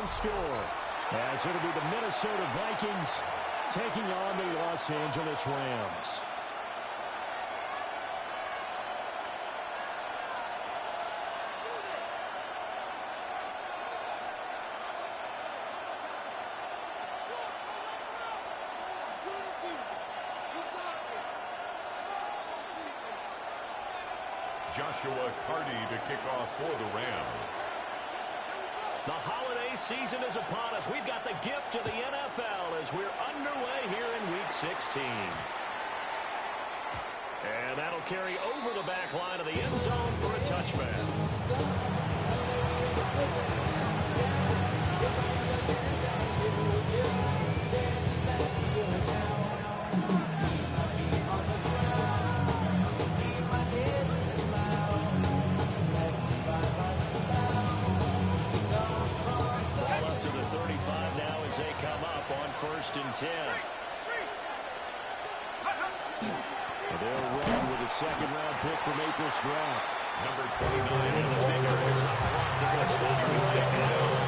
in store, as it'll be the Minnesota Vikings taking on the Los Angeles Rams. Joshua Carty to kick off for the Rams. The holiday season is upon us. We've got the gift of the NFL as we're underway here in Week 16. And that'll carry over the back line of the end zone for a touchback. First and 10. They'll run with a second-round pick from April's draft. Number 29 in the figure is up front. They're going to stop everything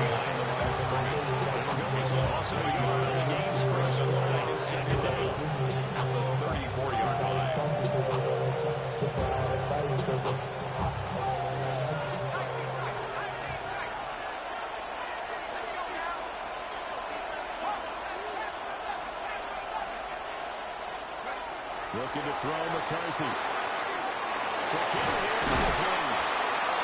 behind the line of scrimmage. Also, you are on the game's first play and second down at the 34-yard line. Looking to throw McCarthy.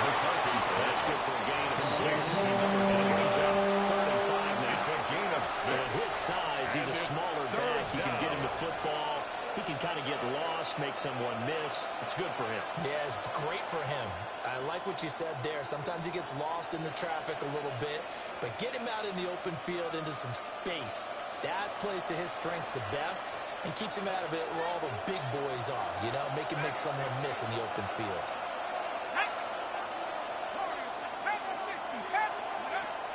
McCarthy's that's good for a gain of 6. And he's out 35 now. It's a gain of 6. At his size, he's a smaller back. You can get him to football. He can kind of get lost, make someone miss. It's good for him. Yeah, it's great for him. I like what you said there. Sometimes he gets lost in the traffic a little bit, but get him out in the open field into some space. That plays to his strengths the best and keeps him out of it where all the big boys are, you know, make someone miss in the open field.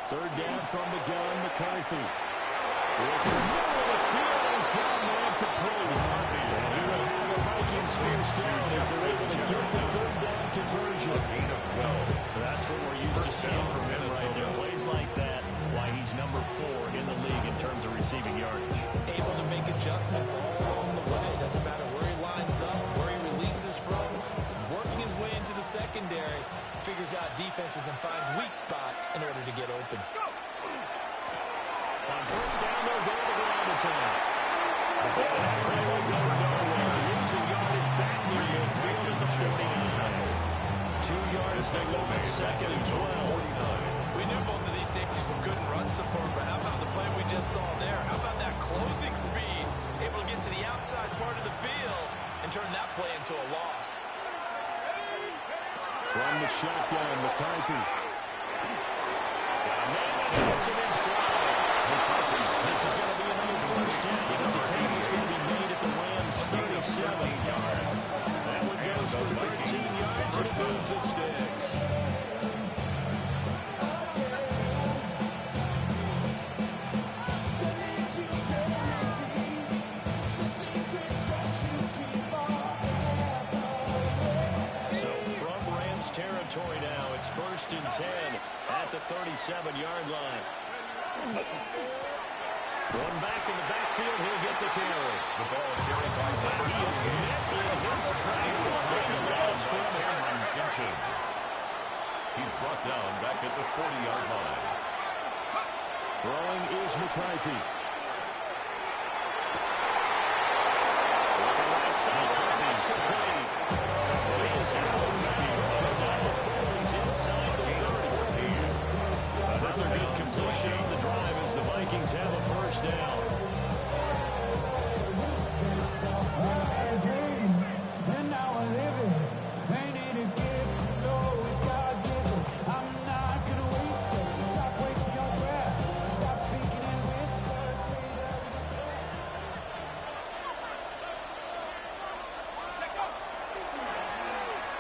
Third down from the gun, McCarthy. With the middle of the field, he's got man complete. And he will have the Vikings first down as they're able to get the third down conversion. A gain of 12. That's what we're used to seeing from him right there. Plays like that, why he's number 4 in the league in terms of receiving yardage. Able to make adjustments all along the way. Doesn't matter where he lines up, where he releases from. Working his way into the secondary, figures out defenses and finds weak spots in order to get open. On first down, they'll go to the ground attack. The ball will go nowhere. Losing yardage back near midfield at the 49. 2 yards, they lost second and 12. We knew both of these safeties were good in run support, but how about the play we just saw there? How about that closing speed? Able to get to the outside part of the field and turn that play into a loss. From the shotgun, McCarthy. Puts him in stride. This is going to be another first down as the tackle's going to be made at the Rams' 37 yards. That one goes for 13 yards and it moves the sticks. Territory now. It's first and 10 at the 37-yard line. One back in the backfield. He'll get the carry. The ball carried by he is met in his tracks behind the line of scrimmage. He's brought down back at the 40-yard line. Throwing is McCarthy. Right side. That's complete. He is out. Inside the 30. Another good completion on the drive as the Vikings have a first down. And now I live it. Ain't it a gift to know it's God-given? I'm not gonna waste it. Stop wasting your breath. Stop speaking in whispers. Say that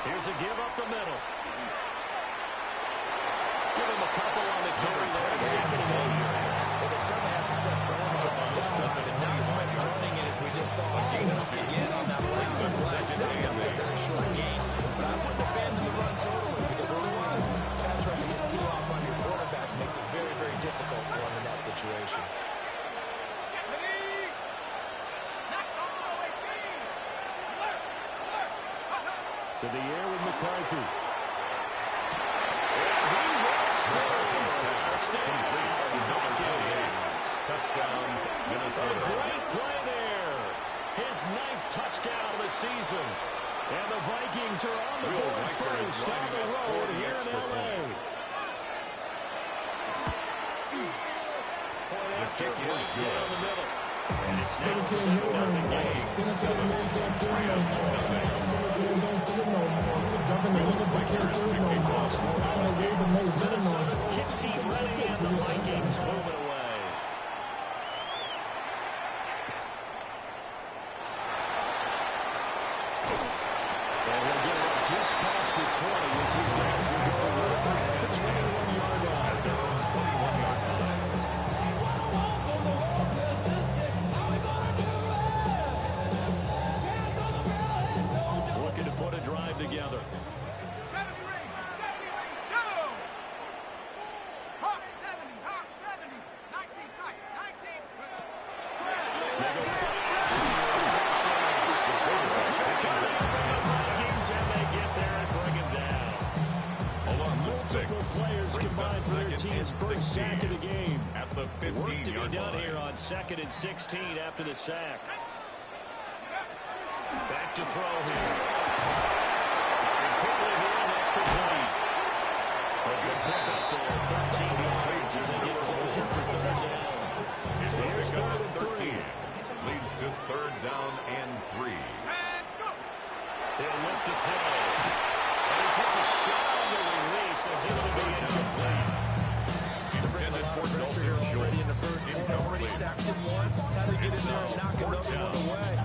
here's a give up the middle. Give him a couple on the carry there. Second and 8. Well, they certainly had success throwing the ball on this drive, and not as much running it as we just saw once again on that play. Some flags stopped up a very short game, but I wouldn't abandon the run totally because otherwise, pass rush is just too off on your quarterback. Makes it very, very very difficult for him in that situation. To the air with McCarthy. Touchdown, Minnesota. A great play there. His 9th touchdown of the season. And the Vikings are on the board first on the road here in L.A. Point after right down the middle. And it's now a 7-0 game. Minnesota's kick team ready and the Vikings moving away. And he'll get it up just past the 20 as these guys will go workers at the 21-yard line. 21-yard line. Looking to put a drive together. Combined for their team's first sack of the game. At the 15-yard Work to be done line. here on 2nd and 16 after the sack. Back to throw here. Quickly here, and that's complete. A good pickup there, 13 yards as they get closer for 3rd down. Here's 3rd and 13. Leads to 3rd down and 3. They'll look to throw. And he takes a shot on the release as this will be incomplete. Intended for Pressure here already in the first quarter. Already sacked him once. Had to get in there and knock another one away.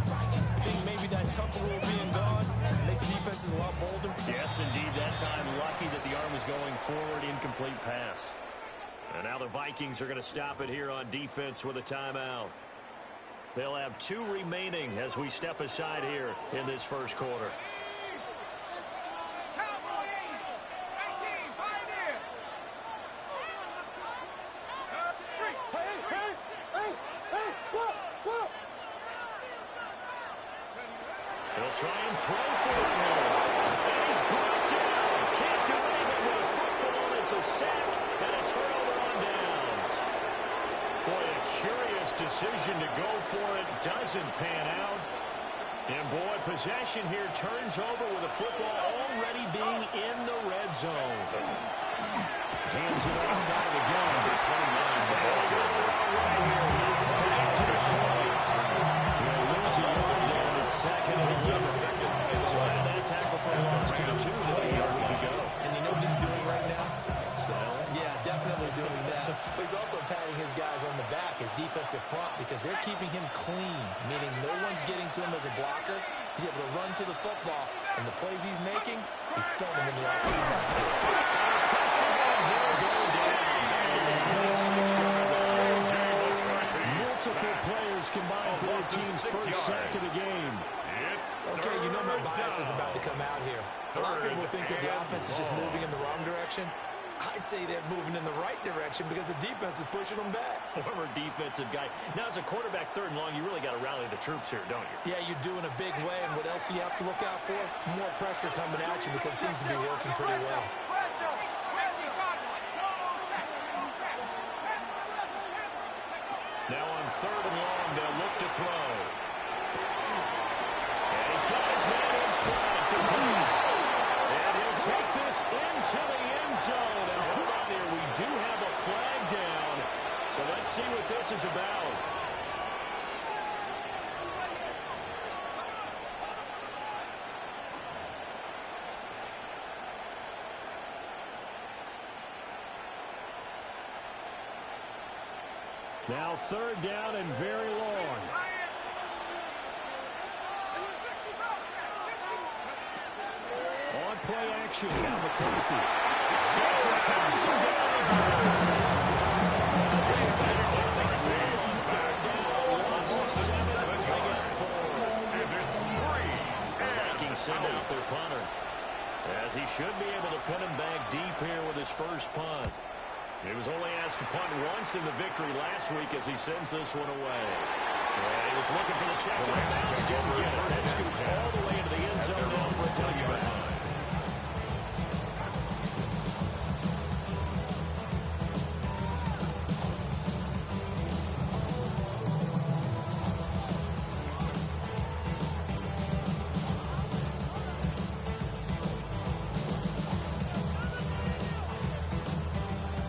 I think maybe that Tucker rule being gone makes defenses a lot bolder. Yes, indeed. That time, lucky that the arm was going forward. Incomplete pass. And now the Vikings are going to stop it here on defense with a timeout. They'll have 2 remaining as we step aside here in this first quarter. He'll try and throw for it here. And he's brought down. Can't do anything with a football. It's a sack and a turnover on downs. Boy, a curious decision to go for it. Doesn't pan out. And boy, possession here turns over with a football already being in the red zone. Hands it off out of the gun. Back to the 20. They'll lose a yard there. It's 2nd and 11. So add that tackle for a loss to the 2. They'll be able to go. And you know what he's doing right now? Smiling? Yeah, definitely doing that. But he's also patting his guys on the back, his defensive front, because they're keeping him clean, meaning no one's getting to him as a blocker. He's able to run to the football, and the plays he's making, he's throwing them in the offensive backfield. Multiple players combined for their team's first sack of the game. Okay, you know my bias is about to come out here. A lot of people think that the offense is just moving in the wrong direction. I'd say they're moving in the right direction because the defense is pushing them back. Former defensive guy. Now, as a quarterback, 3rd and long, you really got to rally the troops here, don't you? Yeah, you do in a big way. And what else do you have to look out for? More pressure coming at you because it seems to be working pretty well. Now on 3rd and long, they'll look to throw. And he's got his man in stride for Cook. And he'll take this into the end zone. And hold on here, we do have a flag down. So let's see what this is about. Now 3rd down and very long. On play action. Now McCarthy. Pressure comes and down. Defense coming through on 3rd down. Loss of 7. Bring up 4. And it's 3. The Vikings send out their punter, as he should be able to pin him back deep here with his first punt. He was only asked to punt once in the victory last week as he sends this one away. And he was looking for the check and the bounce, didn't get it. That scoots all the way into the end zone now for a touchback.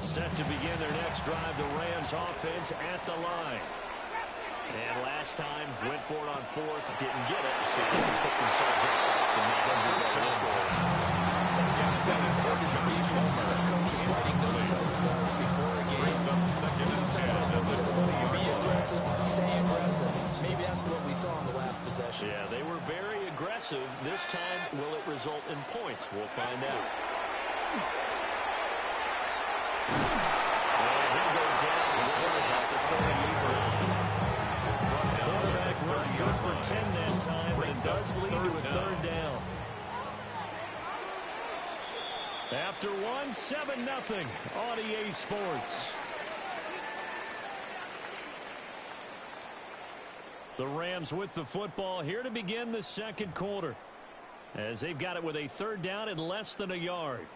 Set to begin their next drive, the Rams offense at the line. And last time, went for it on fourth, didn't get it. So they put themselves up and made them do better this goal. Sometimes I would think as a visual, coaches writing notes to themselves before a game. Sometimes that note says, be aggressive, stay aggressive. Maybe that's what we saw in the last possession. Yeah, they were very aggressive. This time, will it result in points? We'll find out. And he'll go down about the 38 line. Quarterback run good for 10 that time, but it does lead to a third down. After one, 7-0 on EA Sports. The Rams with the football here to begin the second quarter, as they've got it with a third down and less than a yard.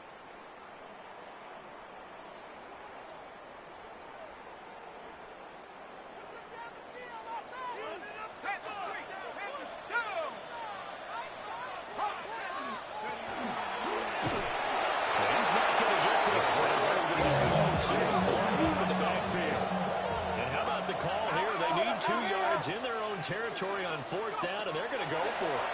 In their own territory on fourth down, and they're going to go for it.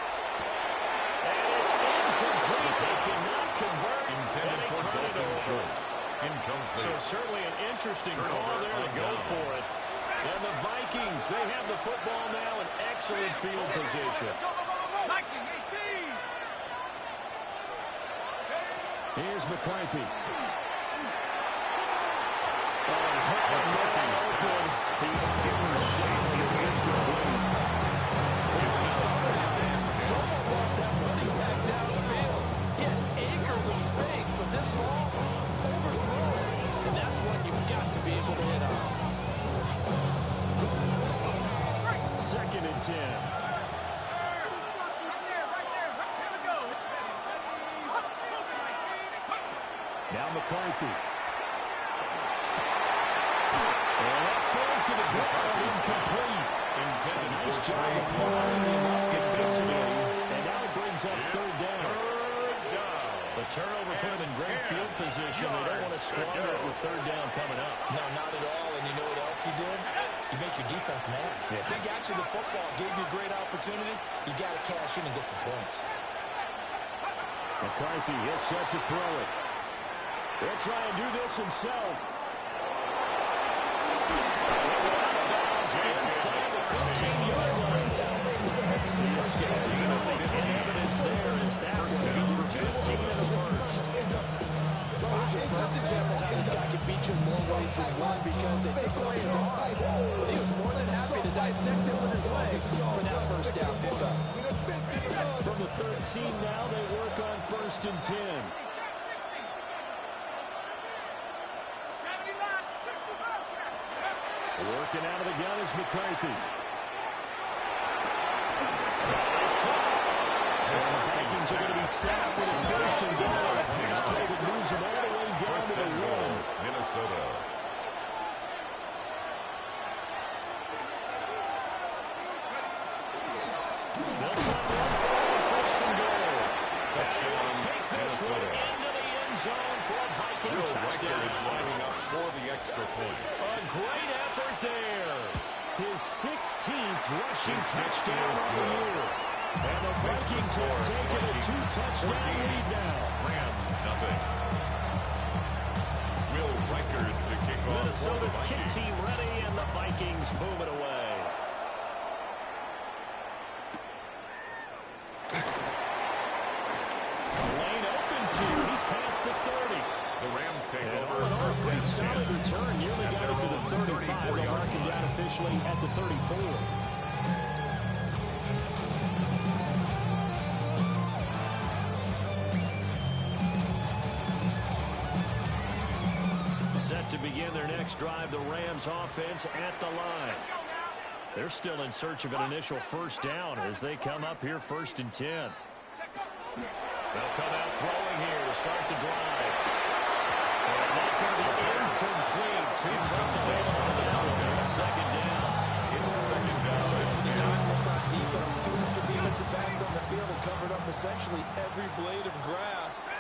And it's incomplete. They cannot convert. Intended for Dalton Schultz. Incomplete. So certainly an interesting call there to go for it. And the Vikings, they have the football now in excellent field position. Here's McCarthy. Second and 10. Now McCarthy. And that falls to the ground, incomplete. Nice job of pulling him up defensively. And now it brings up third down. The turnover put him in great field position. They don't want to squander it with third down coming up. No, not at all. And you know what else you did? You make your defense mad. Yeah. They got you the football, gave you a great opportunity. You got to cash in and get some points. McCarthy is set to throw it. He'll try and do this himself. Inside the 15-yard line. And evidence there is that one good for 15 in the first. That's example how this guy can beat you in more ways than one because they took away his arm. But he was more than happy to dissect it with his legs for that first down pickup. From the 13 now, they work on first and 10. Working out of the gun is McCarthy. And the Vikings are going to be set up with a first and goal. A pass play that moves them all the way down to the 1. Minnesota. They'll try to run forward, first and goal. Touchdown, Take this one Minnesota. into the end zone for a Viking Will touchdown. Riker lining up for the extra point. A great effort there. His 16th rushing touchdown on the year. And the Vikings have taken a 2-touchdown lead now. Rams, nothing. Will Riker to kick off. Minnesota's kick team ready, and the Vikings move it away. Lane opens here. He's past the 30. The Rams take And over. all in all, First pretty and 10. solid return. Nearly got it to the 35. They'll mark him down officially at the 34. Set to begin their next drive, the Rams offense at the line. They're still in search of an initial first down as they come up here 1st and 10. They'll come out throwing here to start the drive. And that's going to be incomplete. Too tough to bail on that one. It's 2nd down. It's 2nd down. The time looked on defense. 2 extra defensive backs on the field and covered up essentially every blade of grass.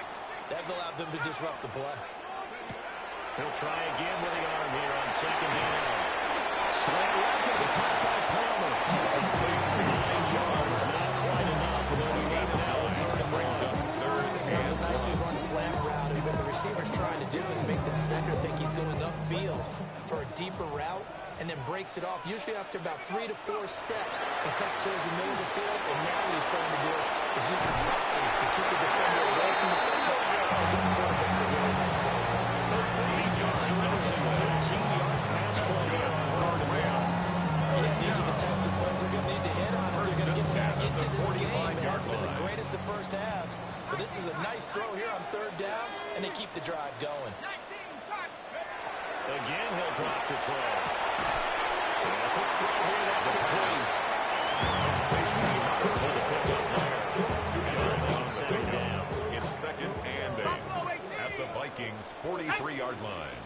That allowed them to disrupt the play. He'll try again with the arm here on 2nd down. Slant left of the cut by Palmer. Complete to 9 yards. Not quite enough. Although we need now a 3rd and brings up 3rd and That was a nicely run slant route. And what the receiver's trying to do is make the defender think he's going upfield for a deeper route and then breaks it off, usually after about 3 to 4 steps, and cuts towards the middle of the field. And now what he's trying to do is use his body to keep the defender away from the football and get the quarterback to really nice to him. defense surrenders a 15-yard pass play here on 3rd and down. Yeah, these are the types of plays they're going to need to hit on if they're going to get back into this game. It hasn't been the greatest of first halves, but this is a nice throw here on 3rd down, and they keep the drive going. Again, he'll drop to throw. And a quick throw here, that's complete. 2 yards on the pickup there. And on 2nd down. It's 2nd and 8 at the Vikings 43-yard line.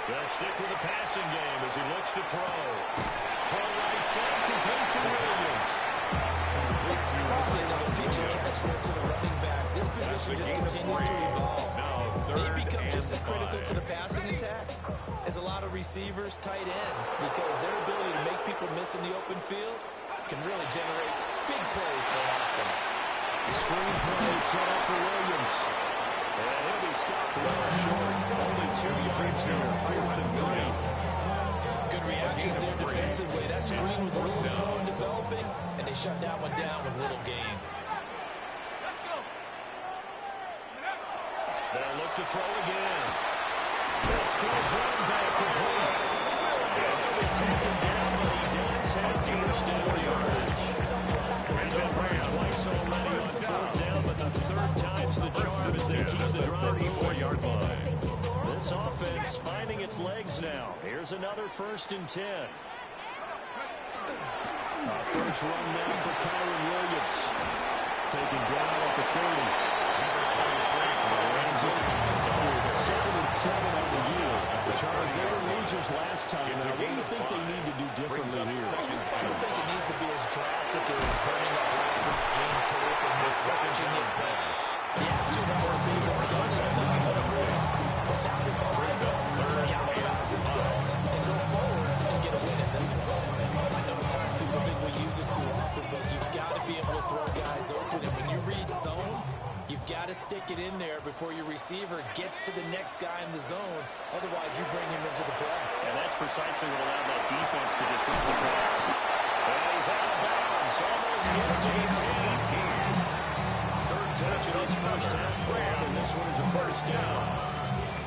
They'll stick with the passing game as he looks to throw. Throw right side, complete to Williams. I see another pitch and catch there to the running back. This position just continues to evolve. They become just as critical to the passing attack as a lot of receivers, tight ends, because their ability to make people miss in the open field can really generate big plays for an offense. The screen play set up for Williams. And he'll be stopped well short. Only 2 yards here, 4th and 3. Good reactions there defensively. That screen was a little slow in developing, and they shut that one down with little gain. They'll look to throw again. That's to his running back complete. And he'll be taken down, but he does have first down yardage. They've been burned twice already on 4th down, but the 3rd time's the charm as they keep the drive 34-yard line. This offense finding its legs now. Here's another 1st and 10. First run now for Kyren Williams. Taken down at the 30. Rams are 7-7 on the year. Charles, they were losers last time. Now, what do you think they need to do differently here? I don't think it needs to be as drastic as burning up last week's game tape and watching it pass. Yeah, too much. What's done is done. Let's move on. Put down the ball, galvanize themselves, and go forward and get a win in this one. I know at times people think we use it too often, but you've got to be able to throw guys open. And when you read zone, you've got to stick it in there before your receiver gets to the next guy in the zone. Otherwise, you bring him into the play. And that's precisely what allowed that defense to disrupt the pass. And he's out of bounds. Almost gets to the 10. 3rd touch in his first half for him, and this one is a first down.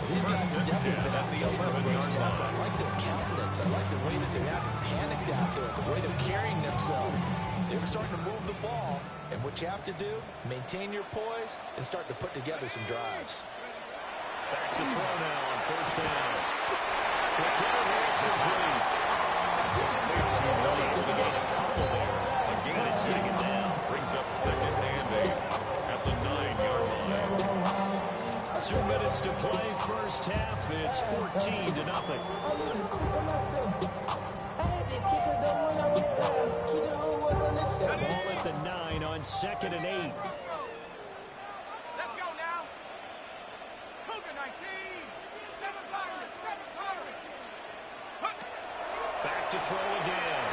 These guys have definitely been at the 11-yard line. I like their countenance. I like the way that they haven't panicked out there, the way they're carrying themselves. They're starting to move the ball, and what you have to do, maintain your poise and start to put together some drives. Back to throw now on 1st down. The carry is complete. Again, it's 2nd down. Brings up 2nd and 8 at the 9-yard line. 2 minutes to play, first half. It's 14-0. Ball at the 9 on 2nd and 8. Let's go now. Cougar 19. 7 Pirates. 7 Pirates. Back to throw again.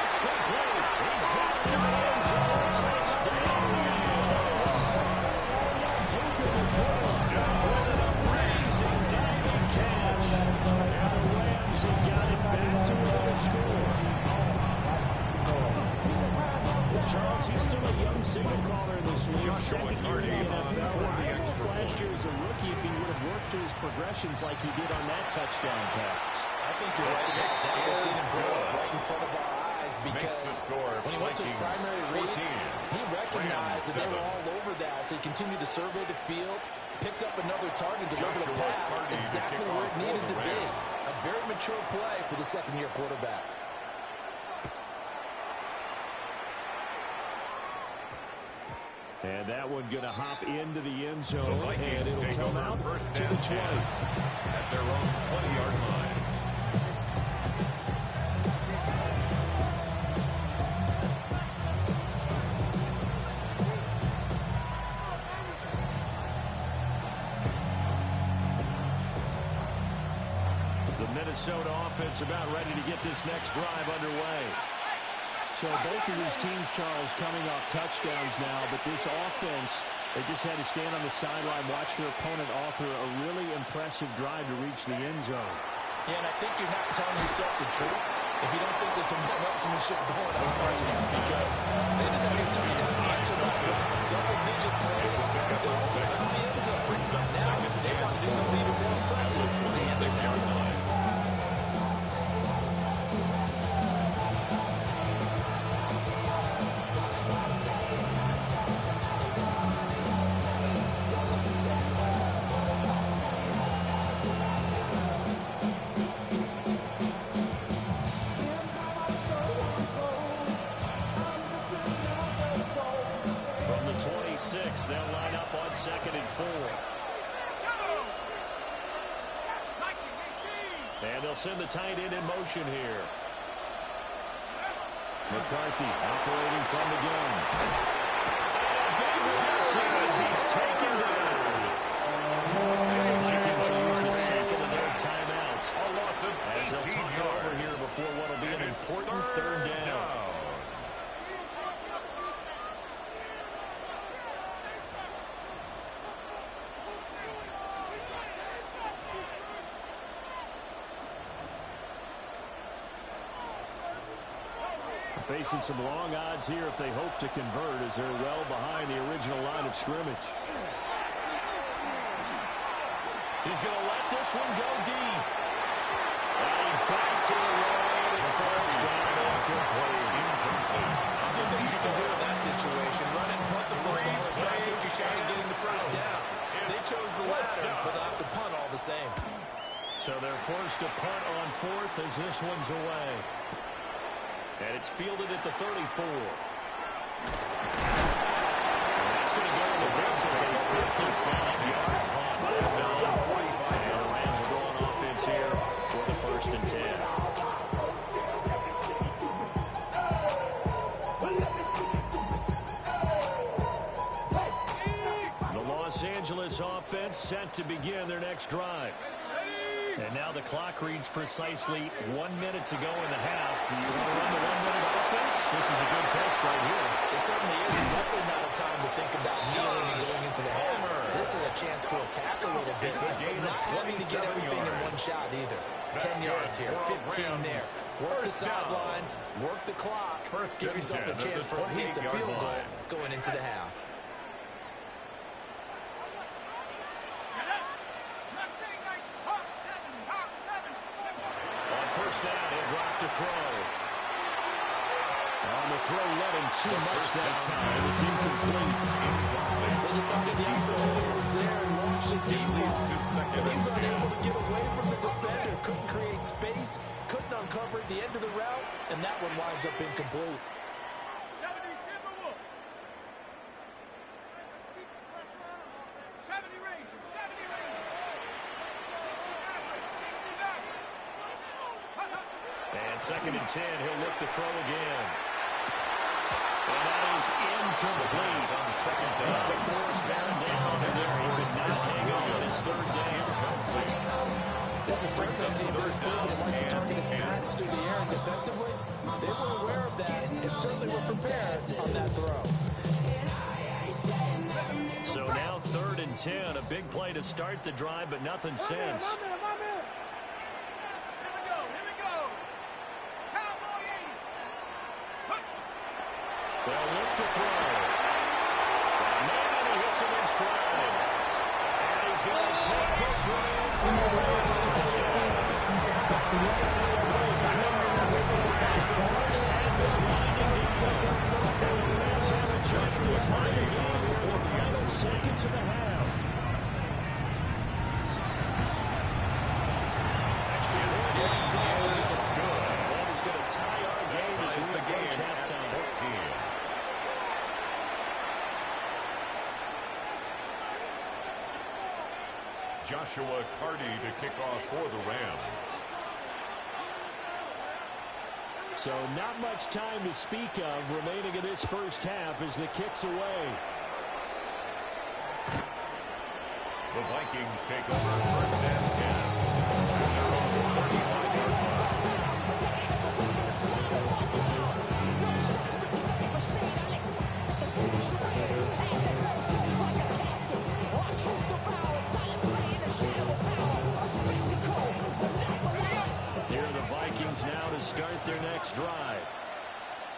It's complete. He's got it in the end zone. Touchdown. With an amazing diving catch. And the Rams have got it back to a score. Charles, he's still a young signal caller in this league. Second year in the NFL. I don't know if last year as a rookie if he would have worked through his progressions like he did on that touchdown pass. I think you're right about that. We've seen him grow right in front of our eyes because when he went to his primary read, he recognized that they were all over that. So he continued to survey the field, picked up another target, delivered a pass exactly where it needed to be. A very mature play for the second-year quarterback. And that one going to hop into the end zone, and it'll come out to the 20. At their own 20-yard line. The Minnesota offense about ready to get this next drive underway. So both of these teams, Charles, coming off touchdowns now, but this offense, they just had to stand on the sideline, watch their opponent author a really impressive drive to reach the end zone. Yeah, and I think you're not telling yourself the truth if you don't think there's some marksmanship going on right now, because they just had a touchdown answer back with double-digit plays. They're all around the end zone. Now they want to do something even more impressive on the end zone. They'll line up on 2nd and 4. And they'll send the tight end in motion here. McCarthy operating from the gun. As he's taken down. Vikings will use the second of their timeouts as they'll talk it over here before what will be an important 3rd down. Facing some long odds here if they hope to convert, as they're well behind the original line of scrimmage. He's going to let this one go deep. And he backs it away to the first down. Incomplete. Two things you can do in that situation: run and punt the football, or try to take your shot at getting the first down. They chose the latter, but they'll have to punt all the same. So they're forced to punt on 4th as this one's away. And it's fielded at the 34. And that's going to go to the Rams as a 55-yard punt. And 45. And the Rams are going offense here for the 1st and 10. The Los Angeles offense set to begin their next drive. And now the clock reads precisely 1 minute to go in the half. You want to run the 1-minute offense? This is a good test right here. It certainly is. It's definitely not a time to think about kneeling and going into the half. This is a chance to attack a little bit, but not having to get everything in one shot either. 10 yards here, 15 there. Work the sidelines, work the clock. Give yourself a chance for at least a field goal going into the half. Down, he'll drop to throw. On the throw, letting too much that time. It's incomplete. They decided the opportunity was there and launched it deep. And he's unable to get away from the defender. Couldn't create space, couldn't uncover at the end of the route, and that one winds up incomplete. 70 Timberwolves. 70 Rangers. 70 Rangers. 60 Mavericks. 60 Mavericks. And 2nd and 10, he'll look to throw again. And that is incomplete on the 2nd down. The force bearing down in there. He could not hang on. It's 3rd down. This is certainly a team that's proven it likes to target its backs through the air, and defensively, they were aware of that and certainly were prepared on that throw. So now 3rd and 10, a big play to start the drive, but nothing since. They'll look to throw. And he hits him in stride. And he's going to take this one for the Rams touchdown. As the first half is winding down, and the Rams have a chance to tie the game before final seconds of the half. That is going to tie our game as we approach halftime. 14. Joshua Carty to kick off for the Rams. So not much time to speak of remaining in this first half as the kick's away. The Vikings take over first and 10. Here are the Vikings now to start their next drive.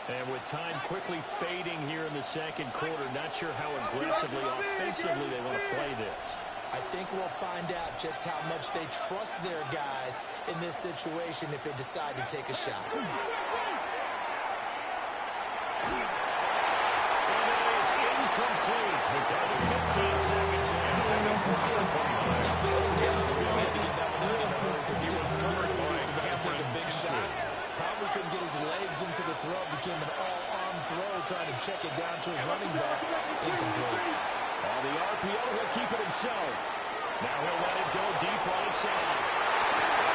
And with time quickly fading here in the second quarter, not sure how aggressively, offensively they want to play this. I think we'll find out just how much they trust their guys in this situation if they decide to take a shot. And that is incomplete. With 15 seconds left. He had to get that one in because he just worried he was about to take a big shot. Probably couldn't get his legs into the throw. Became an all-arm throw trying to check it down to his running back. Incomplete. On the RPO, he'll keep it himself. Now he'll let it go deep right side.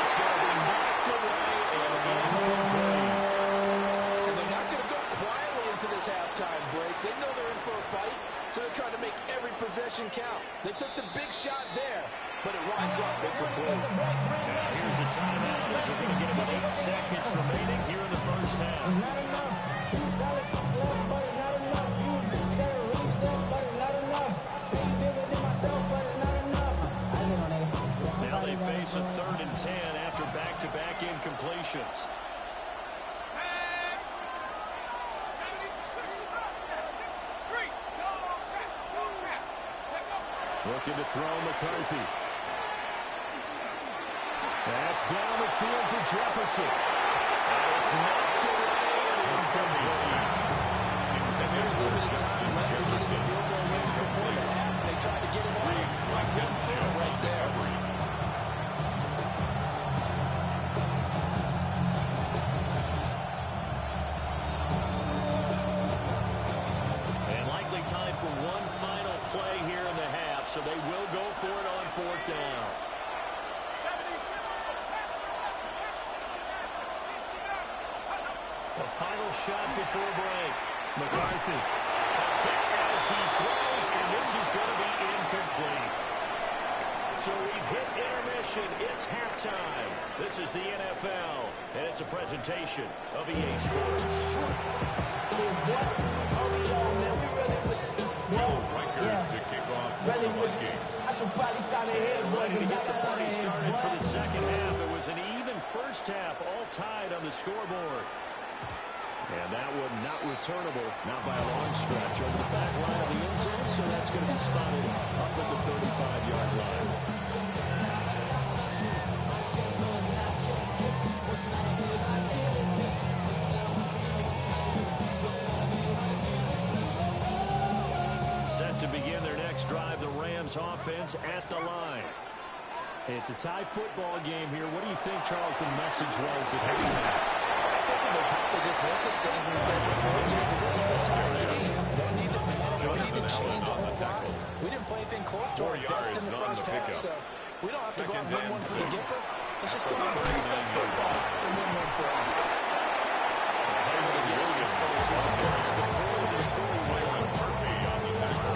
It's going to be knocked away and incomplete. And they're not going to go quietly into this halftime break. They know they're in for a fight, so they're trying to make every possession count. They took the big shot there, but it winds up incomplete. Now here's a timeout as we're going to get about 8 seconds remaining here in the first half. Not enough. You solid, left, but it's not enough. You better reach them, but it's not enough. Say you bigger than myself, but it's not enough. I live on it. Now they face a 3rd and 10 after back-to-back incompletions. Looking to throw McCarthy. That's down the field for Jefferson. And it's knocked away and incomplete. Very limited time left to get in the field goal range before the half. They tried to get him on one throw right there. And likely time for one final play here in the half, so they will go for it on 4th down. A final shot before break. McCarthy. As he throws, and this is going to be incomplete. So we've hit intermission. It's halftime. This is the NFL, and it's a presentation of EA Sports. Riker to kick off for the Vikings. I should probably sign ahead, boy, Ready to because get the I got party hands, started for boy. the second half. It was an even first half, all tied on the scoreboard. And that one not returnable, not by a long stretch, over the back line of the end zone, so that's going to be spotted up at the 35-yard line. Set to begin their next drive, the Rams offense at the line. It's a tie football game here. What do you think, Charles, the message was at halftime? They probably just looked at things and said, this is a tie game. Don't need to panic. Don't need to change a whole lot. We didn't play anything close to our best in the first half, so we don't have to go out and win one for the Gipper. Let's just go out and play the best football and win one for us.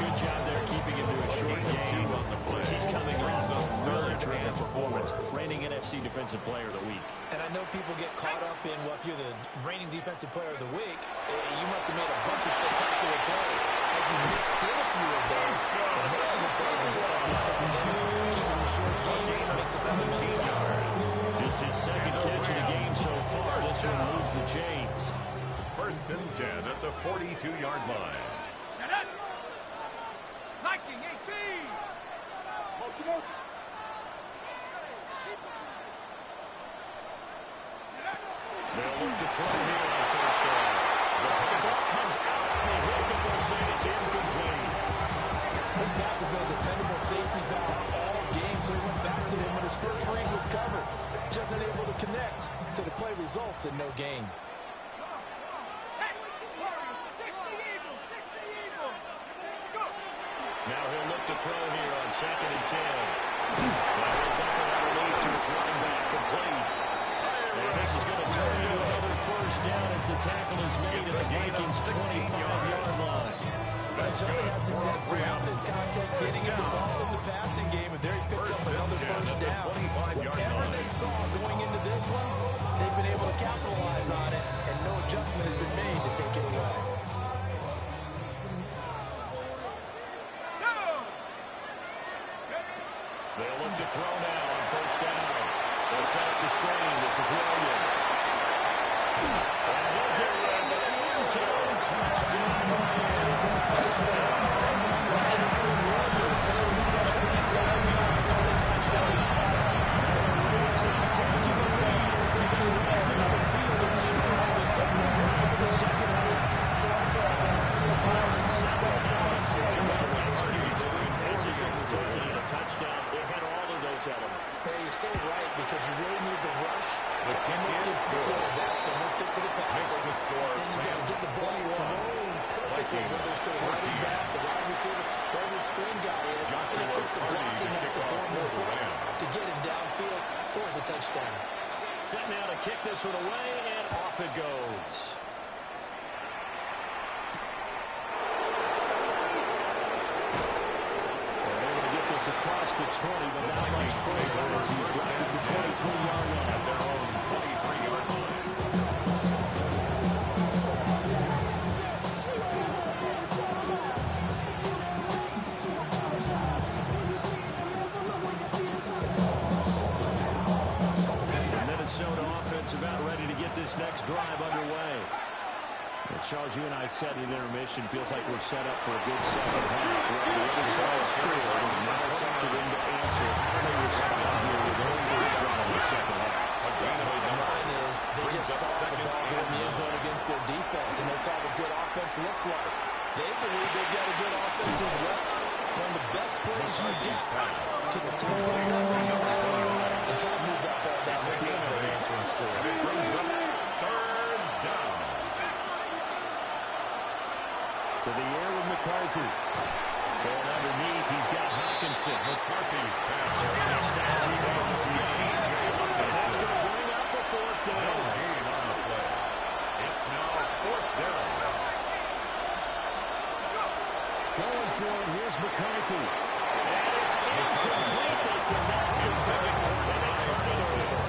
Good job there keeping him to a short game. He's coming off a really terrific performance. Reigning NFC Defensive Player of the Week. And I know people get caught up in, well, if you're the reigning Defensive Player of the Week, you must have made a bunch of spectacular plays. Like you mixed in a few of those, but most of the plays are just like something that keeping the short games and make the fundamental yards. Just his second catch of the game so far. This one moves the chains. 1st and 10 at the 42-yard line. Set up. Viking 18. Motion, motion. They'll look to throw here on 1st down. The pass comes out on the hit, but they'll say it's incomplete. This back has been a dependable safety valve all game, so he went back to him when his first read was covered. Just unable to connect. results in no gain. Now he'll look to throw here on 2nd and 10. Now he'll dump it out relief to his running back, complete. And this is going to turn into another first down as the tackle is made at the Vikings' 25-yard line. He's only had success throughout this contest getting him the ball in the passing game, and there he picks up another first down. Whatever they saw going into this one, they've been able to capitalize on it, and no adjustment has been made to take it away. They'll look to throw now on first down. They'll set up the screen. This is Williams. And he'll get around the end zone. Touchdown. It had all of those elements. Hey, you're so right, because you really need the rush. You must get to the quarterback. You must get to the passer. Then you got to get the ball thrown perfectly, whether it's to the running back, the wide receiver, wherever the screen guy is. And of course, the blocking has to form the front to get him downfield for the touchdown. Set now to kick this one away, and off it goes. Across the 20, but not much further as he's dropped at the 23-yard line. At their own 23-yard line. The Minnesota offense about ready to get this next drive underway. Well, Charles, you and I said in intermission, feels like we're set up for a good second half. Well, the other side scored, and now it's up to them to answer. How do they respond here with their first drive in the second half? The line is they just saw the ball go in the end zone against their defense, and they saw what good offense looks like. They believe they've got a good offense as well. One of the best plays you get to the top of the field and try to move that ball down the field for an answering score. To the air with McCarthy. Going underneath, he's got Hockenson. McCarthy's pass. And that's going to bring up a fourth down. On the play. It's now fourth down. Going for it, here's McCarthy. And it's incomplete. They cannot convert it, and they turn it over.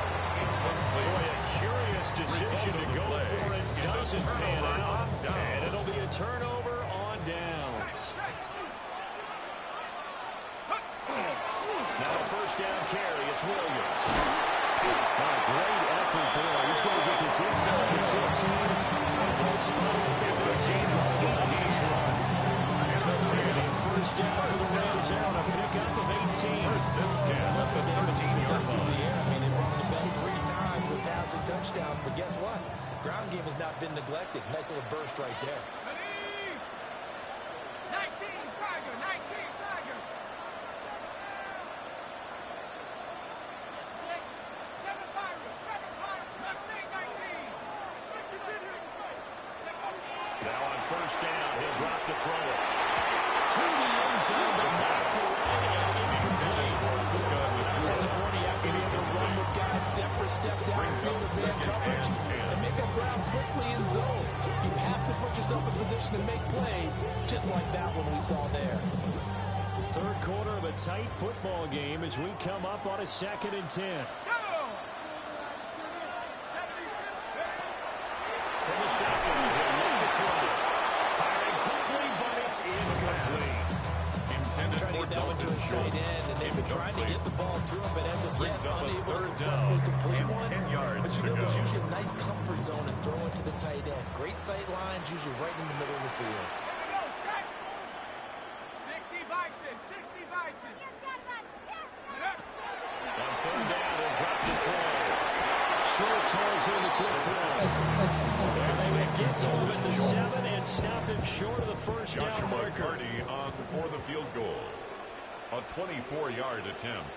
Boy, a curious decision to go for it. Doesn't pan out. And it'll be a turnover on downs. Now a first down carry. It's Williams. Great effort there. He's going to get this inside the 15. And he'll spot it at the 13-yard line. Nice run. And first down for the Rams out. A pickup of 18. Listen, damage has been done through the air. I mean, they've run the ball 3 times with passing touchdowns, but guess what? Ground game has not been neglected. Nice little burst right there. 19, Tiger, 19, Tiger. 6, 7 Pirates, 7 Pirates, plus 19. Now on first down, he'll drop to throw it. To the end zone, but knocked away and incomplete. You have to be able to run with guys step for step downfield with man coverage and make up ground quickly in zone. You have to put yourself in position to make plays, just like that one we saw there. Third quarter of a tight football game as we come up on a 2nd and 10. From the shotgun, he'll look to throw. Firing quickly, but it's incomplete. Trying to get that one to his tight end, and they've been trying to get the ball to him, but as of yet, unable to successfully complete one. But you know, there's usually a nice comfort zone and throw it to the tight end. Great sight lines, usually right in the middle of the field. 60 Bison, 60 Bison. On third down, he'll drop the throw. Schultz hauls in the quick throw. And they will get to him at the 7 and stop him short of the first down marker. On for the field goal. A 24-yard attempt.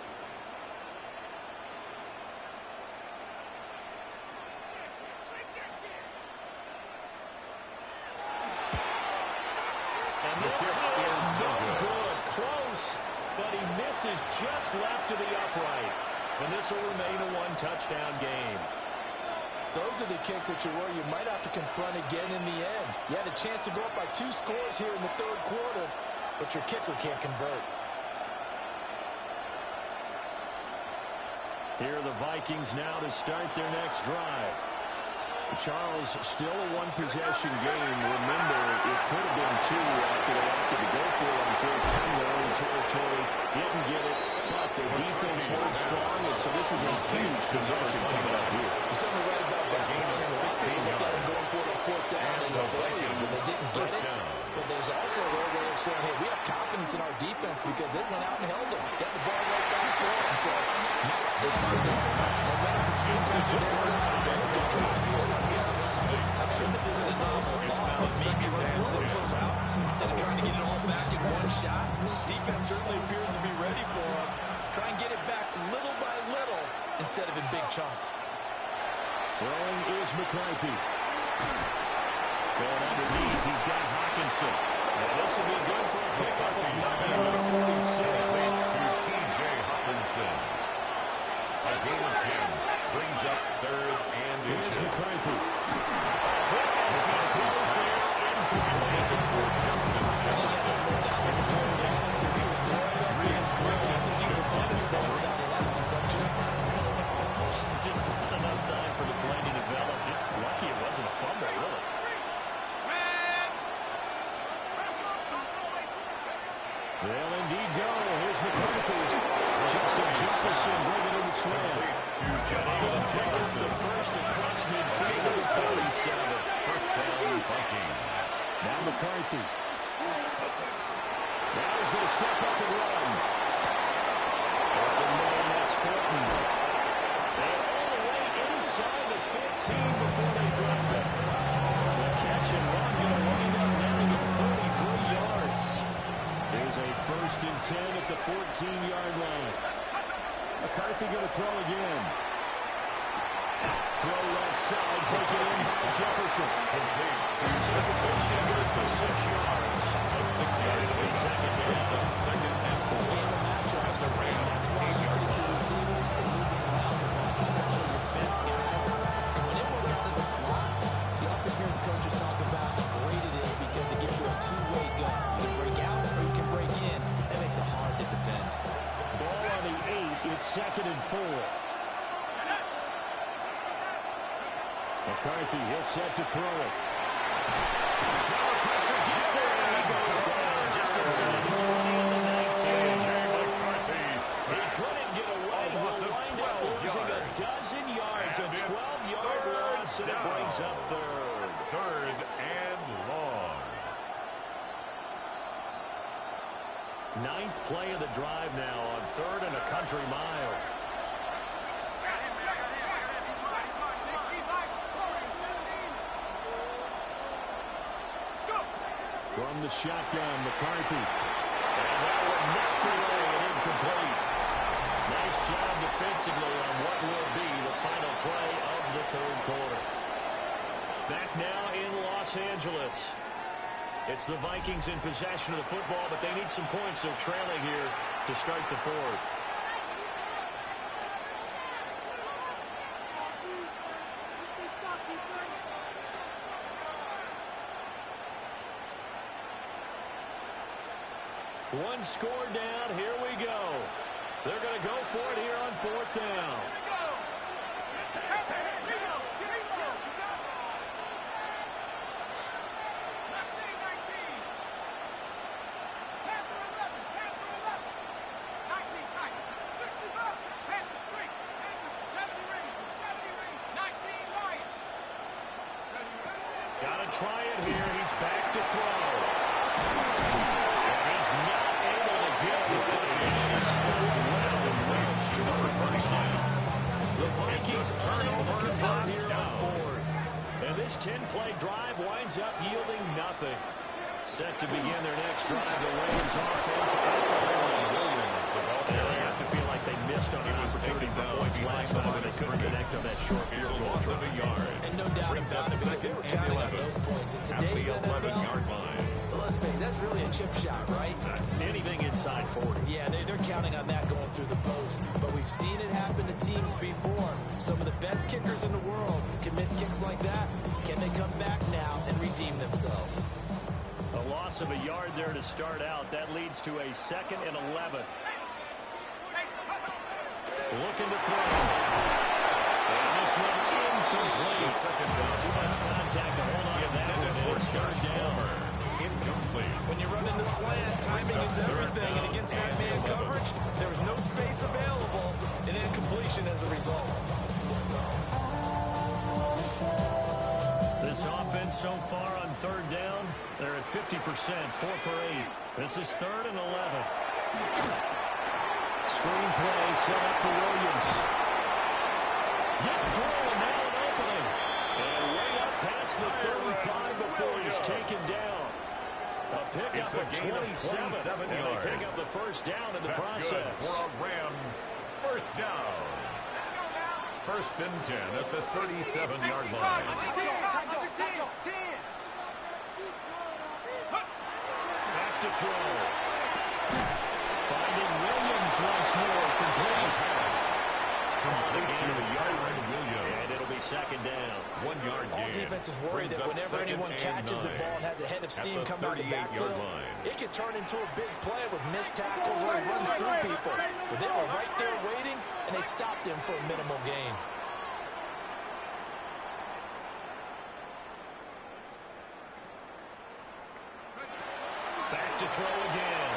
And this will remain a one-touchdown game. Those are the kicks that you worry you might have to confront again in the end. You had a chance to go up by 2 scores here in the third quarter, but your kicker can't convert. Here are the Vikings now to start their next drive. Charles, still a one-possession game. Remember, it could have been 2 after they opted to go for it on fourth down. Their own territory didn't get it, but the defense holds strong, and so this is a huge possession coming up here. You're certainly right about that. Gain of 16 yards. Going for it on fourth down and the volume, but they didn't get it. But there's also a way of saying, hey, we have confidence in our defense because it went out and held them. Got the ball right back for them. So, nice step on this. I'm sure this isn't a novel thought, but maybe run some simpler routes instead of trying to get it all back in one shot. Defense certainly appears to be ready for him. Try and get it back little by little instead of in big chunks. Throwing is McCarthy. Going underneath, he's got Hawkinson. This will be good for a pickup of 9 to T.J. Hawkinson. A gain of 10 brings up third and Here's 10. McCarthy. He throws there intended for Justin Jefferson. Just not enough time for the play to develop. Lucky it wasn't a fumble, really. They'll indeed go. Here's McCarthy. Justin Jefferson bringing in the slam. To Justin Jefferson. The first across midfield of the 37. First down, Vikings. Now McCarthy. Now he's going to step up and run. Open man, that's Fulton. They all the way inside the 15 before they drop it. The catch and run going to wind up netting him 33 yards. There's a 1st and 10 at the 14-yard line. McCarthy going to throw again. Throw left side, take it in. Jefferson. Complete to Jefferson goes for 6 yards. a 6-yard lead. Second down. Second and It's a 4. game of matchups. The Rams, That's why you take your receivers and move them around a bunch, especially your best guys. And when they work out of the slot, you often hear the coaches talk about how great it is because it gives you a two-way gun. You can break out or you can break in. That makes it hard to defend. Ball on the 8. It's 2nd and 4. McCarthy, he'll set to throw it. Now the pressure gets there, and he goes down just inside the 20 to 19. McCarthy. He couldn't get away. He'll wind up losing a dozen yards, a 12-yard loss, and it brings up third. Third and long. 9th play of the drive now on 3rd and a country mile. From the shotgun, McCarthy. And that one knocked away and incomplete. Nice job defensively on what will be the final play of the third quarter. Back now in Los Angeles. It's the Vikings in possession of the football, but they need some points. They're trailing here to start the fourth. One score down. Here we go. They're going to go for it here on 4th down. Got to try it here. He's back to throw. He's not able to get away. He's stopped well and well short of first down. The Vikings turnover convert here on 4th. And this 10-play drive winds up yielding nothing. Set to begin their next drive, the Rams offense at the line. Williams, they have to feel like they missed missed on an opportunity for points last time when they couldn't connect on that short field goal. Loss of a yard. And no doubt about it, because they were counting on those points. In today's At the 11-yard NFL, line. let's face it, that's really a chip shot, right? That's anything inside 40. Yeah, they're counting on that going through the post. But we've seen it happen to teams before. Some of the best kickers in the world can miss kicks like that. Can they come back now and redeem themselves? A loss of a yard there to start out. That leads to a 2nd and 11. Looking to throw. And this one incomplete. Second down. Too much contact to hold on to that one. And it's 3rd down. Incomplete. When you run into slant, timing is everything. And against that man coverage, there was no space available. An incompletion as a result. This offense so far on 3rd down, they're at 50%, 4 for 8. This is 3rd and 11. Screen play set up for Williams. Gets through and now an opening. And way up past the 35 before he's taken down. A pickup of 27 and they pick up the 1st down in the process. Good for a Rams 1st down. 1st and 10 at the 37-yard line. Back to throw. Finding Williams once more. Complete pass. Complete to Yaron Williams. And it'll be 2nd down. 1-yard All gain. defenses worry Brings that up whenever 2nd anyone and catches the 9 ball and has a head of steam at the come out of the 38-yard backfield, line. it can turn into a big play with missed tackles or he runs through people. But they were right there waiting, and they stopped him for a minimal gain. Back to throw again.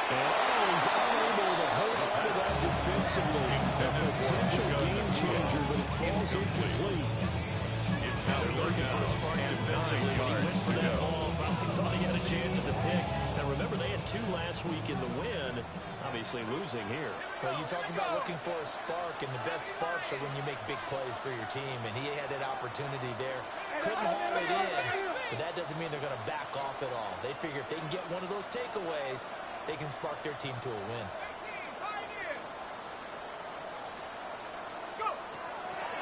And he's unable to hold on to that defensively. A potential game changer, but it falls incomplete. It's now They're looking for a spark defensively. He went for that ball. Probably thought he had a chance at the pick. Now remember, they had 2 last week in the win. Obviously losing here. Well, you talk about looking for a spark, and the best sparks are when you make big plays for your team, and he had that opportunity there. Couldn't haul it in, but that doesn't mean they're going to back off at all. They figure if they can get one of those takeaways, they can spark their team to a win.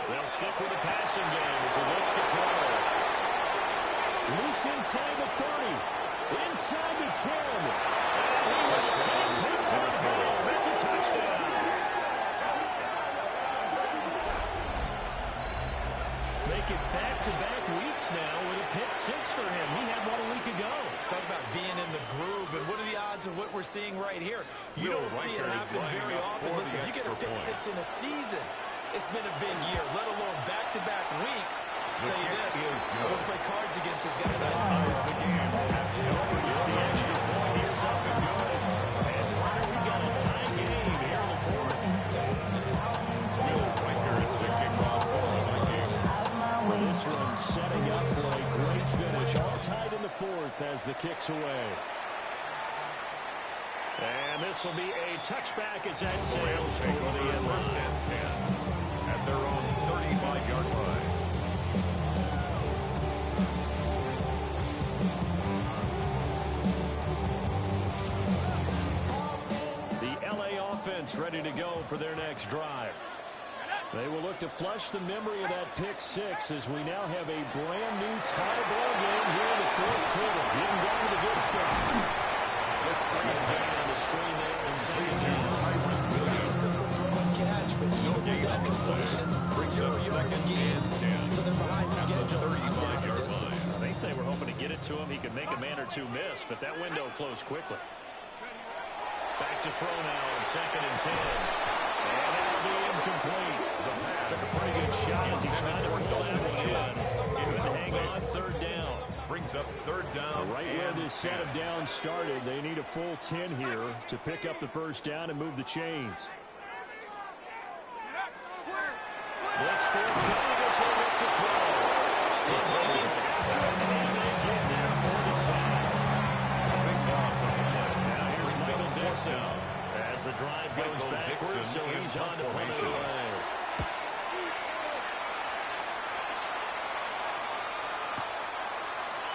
They'll stick with the passing game as he looks to throw. Loose inside the 30. Inside the 10. And he will take this one home. It's a touchdown. Make it back-to-back weeks now with a pick 6 for him. He had one a week ago. Talk about being in the groove, and what are the odds of what we're seeing right here? You don't see it happen very often. Listen, if you get a pick 6 in a season, it's been a big year, let alone back-to-back weeks. I'll tell you this, I won't play cards against this guy tonight. Don't forget the extra point. It's up and going. And we got a tie game here in the 4th. Will Riker at the kickoff for the Vikings. This one setting up for a great finish. All tied in the 4th as the kick's away. And this will be a touchback as that sails Take over over the end 1st line. and 10 at their own 35-yard line. The LA offense ready to go for their next drive. They will look to flush the memory of that pick 6 as we now have a brand new tie ball game here in the 4th quarter. Getting down to the good stuff. The screen down on the screen there in 2nd down. It's a simple throw and catch, but even with that completion, 0 yards gained, so they're behind schedule on down and distance. I think they were hoping to get it to him. He could make a man or 2 miss, but that window closed quickly. Back to throw now on 2nd and 10. And that'll be incomplete. Took a pretty good shot as he tried to pull that one in. He couldn't hang on 3rd down. Brings up 3rd down. Right where this set of downs started, they need a full 10 here to pick up the 1st down and move the chains. Blitz forthcoming as they look to throw. The Vikings after it, and they get there for the sack. Now here's Michael Dixon as the drive goes backwards, so he's on to punt it away.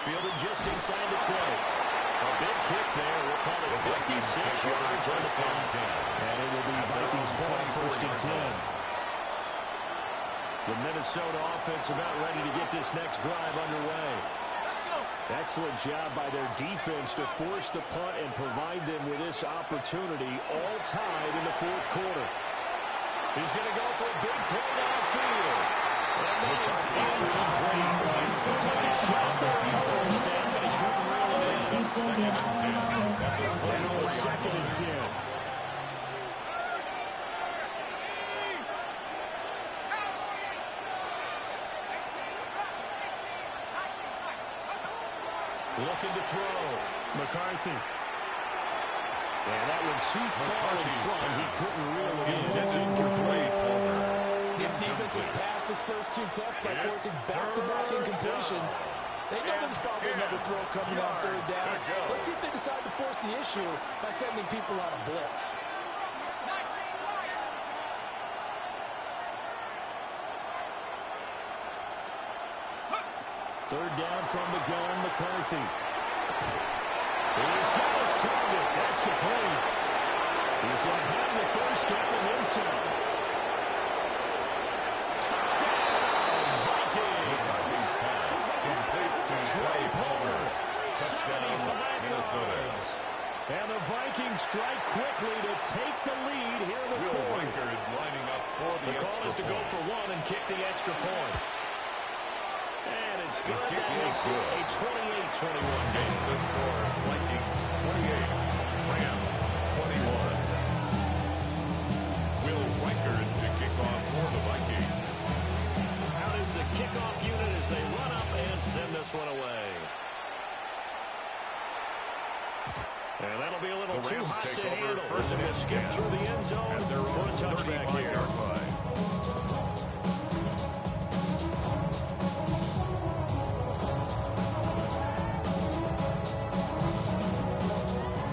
Fielded just inside the 20. A big kick there. We'll call it 56 yards on the punt. And it will be Vikings ball, 1st and 10. The Minnesota offense about ready to get this next drive underway. Excellent job by their defense to force the punt and provide them with this opportunity, all tied in the 4th quarter. He's going to go for a big play downfield. And that is incomplete. He took a shot there on the 1st down, but he couldn't reel it in. And on the 2nd and 10. Looking to throw. McCarthy. And that one too far in front. He couldn't reel it in. It's incomplete. This defense has passed its first 2 tests by forcing back-to-back incompletions. They know there's probably another throw coming on 3rd down. Let's see if they decide to force the issue by sending people on a blitz. Third down from the gun, McCarthy. He's got his target. That's complete. He's going to have the 1st down and then some. Touchdown, Vikings. Trey Palmer. Touchdown, Minnesota. And the Vikings strike quickly to take the lead here in the 4th. The call is to go for 1 and kick the extra point. And it's good. That makes it a 28-21 game. The score, Vikings 28, Rams 21. Will Reichard to kick off for the Vikings. Out is the kickoff unit as they run up and send this one away. And that'll be a little too hot to handle. First and skip through the end zone for a touchback here.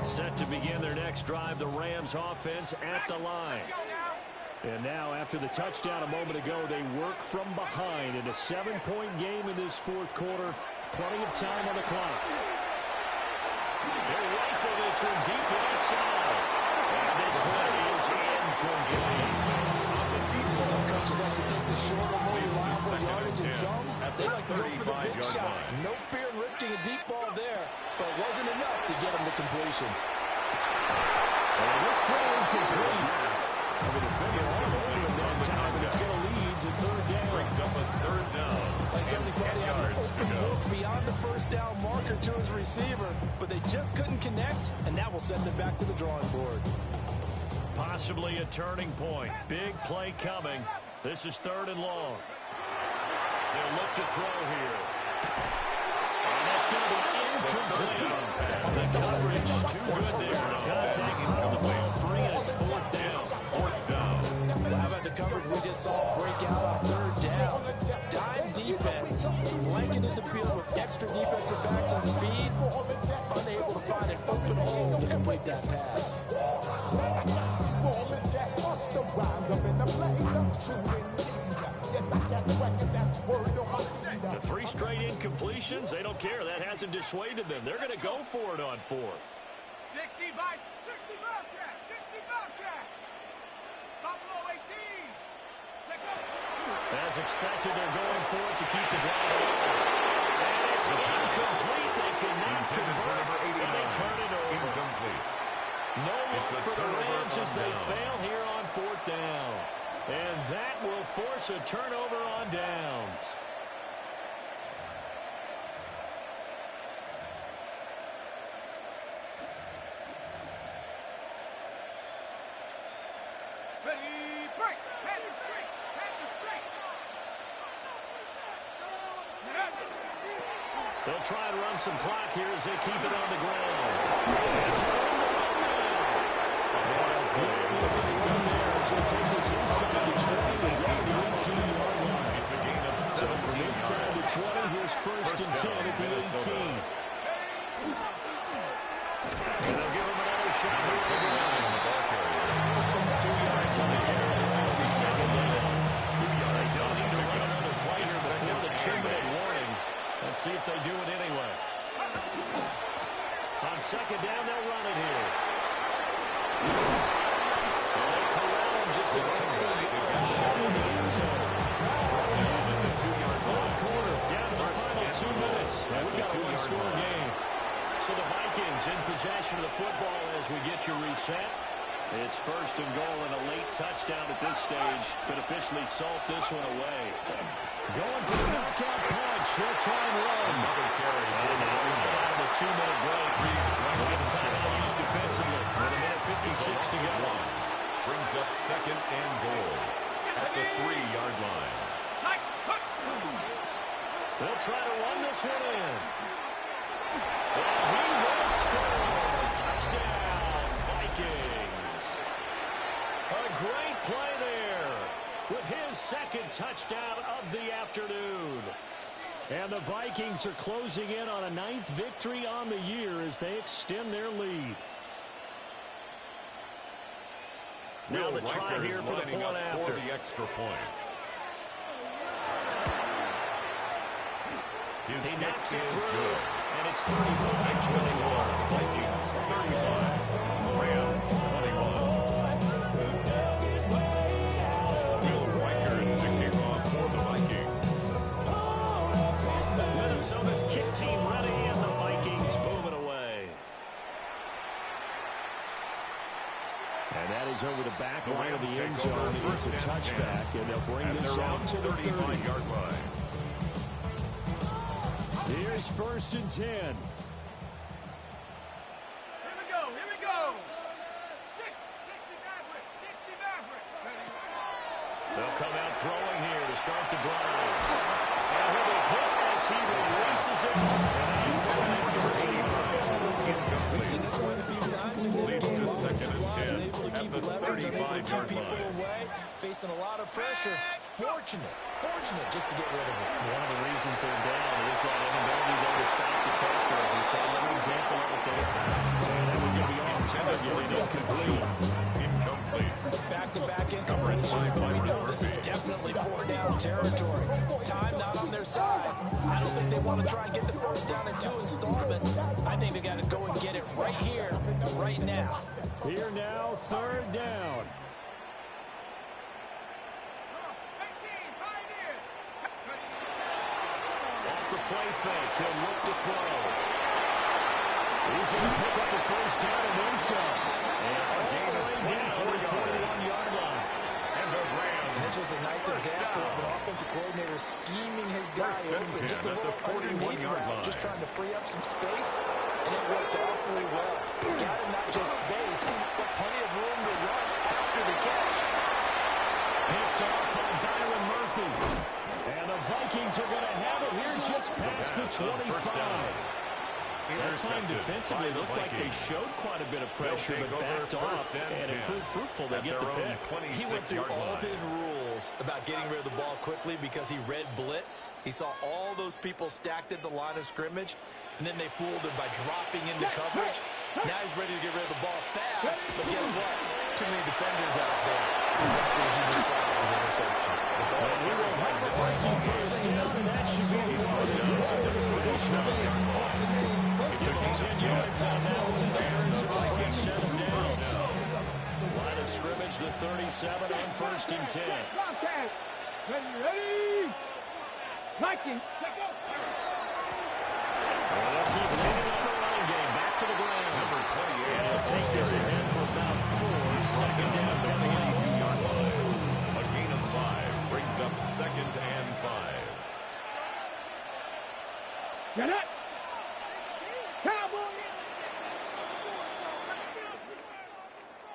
Set to begin their next drive, the Rams offense at the line. And now, after the touchdown a moment ago, they work from behind in a 7-point game in this 4th quarter. Plenty of time on the clock. They'll rifle this one deep inside. And this one is incomplete. Some coaches like to take the short or more reliable yardage, and some they like to go for the big shot. No fear in risking a deep ball there, but it wasn't enough to get him the completion. And this throw incomplete. The defender all over him that time, and it's going to lead to 3rd down. Brings up a 3rd down. They certainly thought he had an open look beyond the 1st down marker to his receiver, but they just couldn't connect, and that will send them back to the drawing board. Possibly a turning point. Big play coming. This is 3rd and long. They'll look to throw here. And that's going to be incomplete. The coverage too good there. The contact on the ball free, and it's 4th down. 4th down. Well, how about the coverage we just saw break out on 3rd down? Dime defense, blanketed the field with extra defensive backs and speed, unable to find an open hole to complete that pass. The 3 straight incompletions, they don't care. That hasn't dissuaded them. They're going to go for it on 4th. 60 Bobcat, 60 Bobcat. Buffalo 18. Take over. As expected, they're going for it to keep the drive alive. And it's incomplete. They cannot convert, and they turn it over. Incomplete. No look for the Rams as they fail here on 4th down. And that will force a turnover on downs. Ready, break. Head to straight. Head to straight. They'll try and run some clock here as they keep it on the ground. It's He'll take this inside the 20 and down the 18-yard line. It's a gain of 17 So from inside yards. the 20, here's 1st and 10 at the 18. And they'll give him another shot here on the ground. 2 yards on the carry, 60-second down. 2 yards. They don't need to run another play here before the 2-minute warning. Let's see if they do it anyway. On on second down, they'll run it here. And they corral him just a couple of yards short of the end zone. Fourth quarter, down to the final 2 minutes. And we've got a one-score game. So the Vikings in possession of the football as we get you reset. It's first and goal, and a late touchdown at this stage could officially salt this one away. Going for the knockout punch. They'll try and run. Another carry. And now we get out of the 2-minute break. We'll get the timeout used defensively with a minute 56 to go. Brings up second and goal at the 3-yard line. They'll try to run this one in. And he will score. Touchdown, Vikings. A great play there with his second touchdown of the afternoon. And the Vikings are closing in on a 9th victory on the year as they extend their lead. Now the try here for the point after. For the extra point. He knocks it through, and it's 35-21. Vikings 35, Rams 21. Will Reichard to kick off for the Vikings. Minnesota's kick team ready, and the Vikings move it away. And that is over the back line of the end zone. It's a touchback, and they'll bring this out to the 35-yard line. Here's first and 10. Here we go. 60 Maverick. They'll come out throwing here to start the drive. And he'll be hit as he releases it. We've seen this quite a few times in this game. Offensive line able to keep leverage, unable to keep people away, facing a lot of pressure. Fortunate just to get rid of it. One of the reasons they're down is that inability there to stop the pressure. We saw another example of it there. And that would get the off-target and incomplete. Back-to-back incompletions. We know this is definitely 4-down territory. Time not on their side. I don't think they want to try and get the first down in 2 installments. I think they got to go and get it right here, right now. Here now, 3rd down. Off the play fake, he'll look to throw. He's going to pick up the first down and then some. And all the way down to the 41-yard line. And the Rams. This was a nice example of an offensive coordinator scheming his guy open just a little underneath route, just trying to free up some space, and it worked awfully well. Got him not just space, but plenty of room to run after the catch. Picked off by Byron Murphy. And the Vikings are going to have it here just past the 25. That time defensively looked like they showed quite a bit of pressure, but backed off, and it proved fruitful to get the pick. He went through all of his rules about getting rid of the ball quickly because he read blitz. He saw all those people stacked at the line of scrimmage, and then they fooled him by dropping into coverage. Now he's ready to get rid of the ball fast, but guess what? Too many defenders out there. Exactly as you described, an interception. And we will have a Viking first down, and that should be the one that gets into the finish line. Give them 10 yards on that one. Bears in the front, 7 down. Line of scrimmage, the 37 on first and 10. Ready? Viking, let go. And they'll keep leading on the running game. Back to the ground. Number 28. And they'll take this ahead for about 4. Second down coming up. A gain of 5 brings up second and 5. Get it.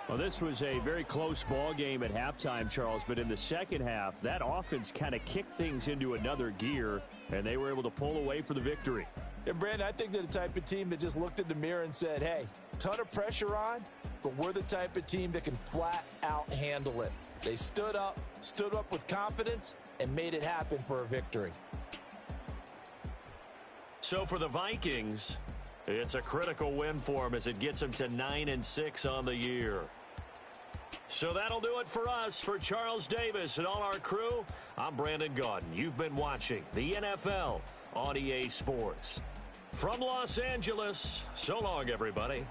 Well, this was a very close ball game at halftime, Charles, but in the second half, that offense kind of kicked things into another gear, and they were able to pull away for the victory. Yeah, Brandon, I think they're the type of team that just looked in the mirror and said, hey, ton of pressure on, but we're the type of team that can flat out handle it. They stood up with confidence, and made it happen for a victory. So for the Vikings, it's a critical win for them as it gets them to 9-6 on the year. So that'll do it for us. For Charles Davis and all our crew, I'm Brandon Gaudin. You've been watching the NFL on EA Sports. From Los Angeles, so long, everybody.